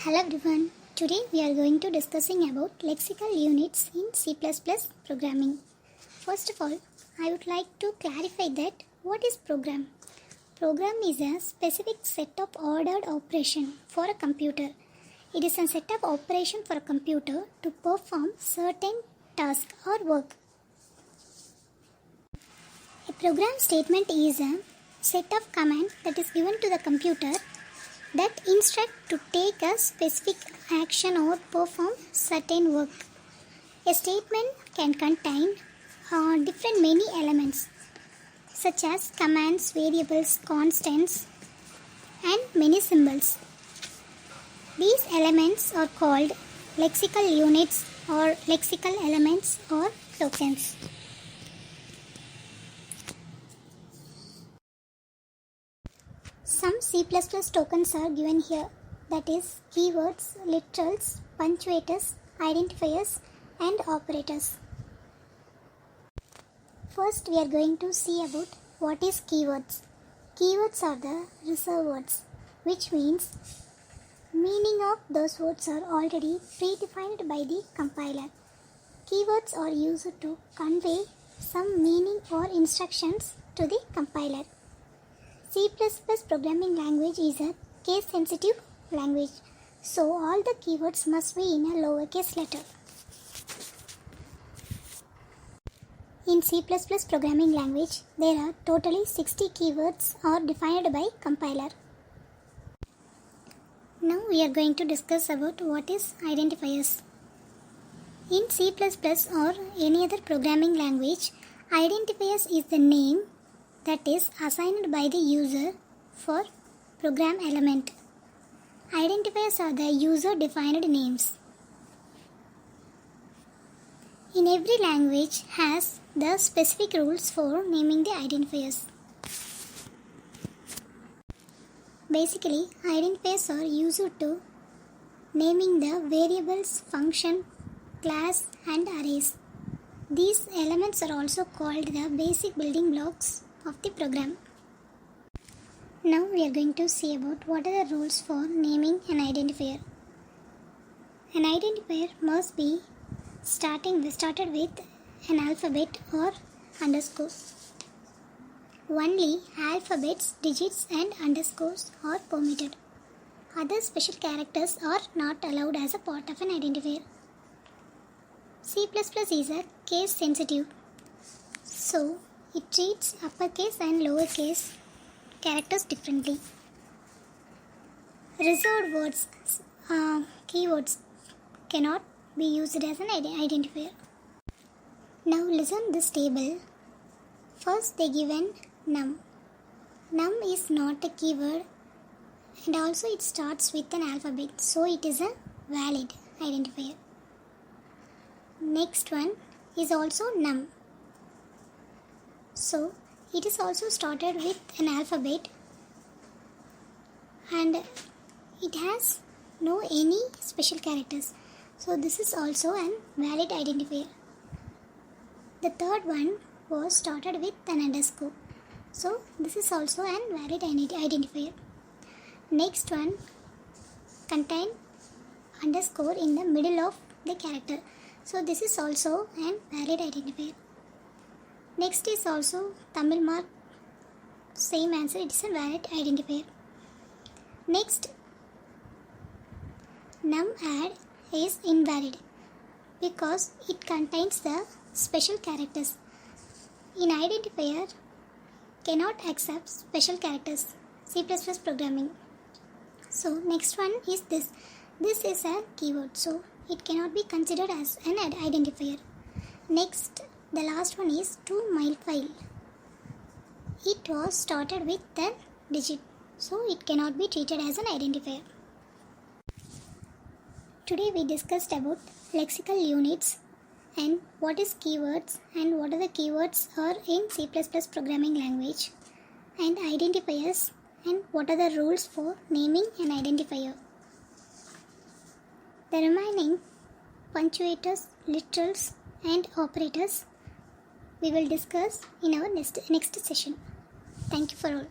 Hello everyone. Today we are going to discussing about lexical units in C++ programming. First of all, I would like to clarify that what is program? Program is a specific set of ordered operation for a computer. It is a set of operation for a computer to perform certain task or work. A program statement is a set of command that is given to the computer that instruct to take a specific action or perform certain work. A statement can contain different many elements such as commands, variables, constants and many symbols. These elements are called lexical units or lexical elements or tokens. Some C++ tokens are given here, that is keywords, literals, punctuators, identifiers and operators. First we are going to see about what is keywords. Keywords are the reserved words, which means meaning of those words are already predefined by the compiler. Keywords are used to convey some meaning or instructions to the compiler. C++ programming language is a case-sensitive language, so all the keywords must be in a lowercase letter. In C++ programming language, there are totally 60 keywords are defined by compiler. Now we are going to discuss about what is identifiers. In C++ or any other programming language, identifiers is the name that is assigned by the user for program element. Identifiers are the user-defined names. In every language has the specific rules for naming the identifiers. Basically, identifiers are used to naming the variables, function, class and arrays. These elements are also called the basic building blocks of the program. Now we are going to see about what are the rules for naming an identifier. An identifier must be started with an alphabet or underscore. Only alphabets, digits and underscores are permitted. Other special characters are not allowed as a part of an identifier. C++ is a case sensitive, so it treats uppercase and lowercase characters differently. Reserved words, keywords cannot be used as an identifier. Now listen this table. First they given num. Num is not a keyword and also it starts with an alphabet, so it is a valid identifier. Next one is also num. So it is also started with an alphabet and it has no any special characters. So this is also an valid identifier. The third one was started with an underscore. So this is also an valid identifier. Next one contain underscore in the middle of the character. So this is also an valid identifier. Next is also Tamil mark, same answer, it is a valid identifier. Next, num add is invalid because it contains the special characters. In identifier cannot accept special characters, C++ programming. So next one is this. This is a keyword, so it cannot be considered as an identifier. Next, the last one is to_mile_file. It was started with a digit, so it cannot be treated as an identifier. Today we discussed about lexical units and what is keywords and what are the keywords are in C++ programming language, and identifiers and what are the rules for naming an identifier. The remaining punctuators, literals and operators we will discuss in our next session. Thank you for all.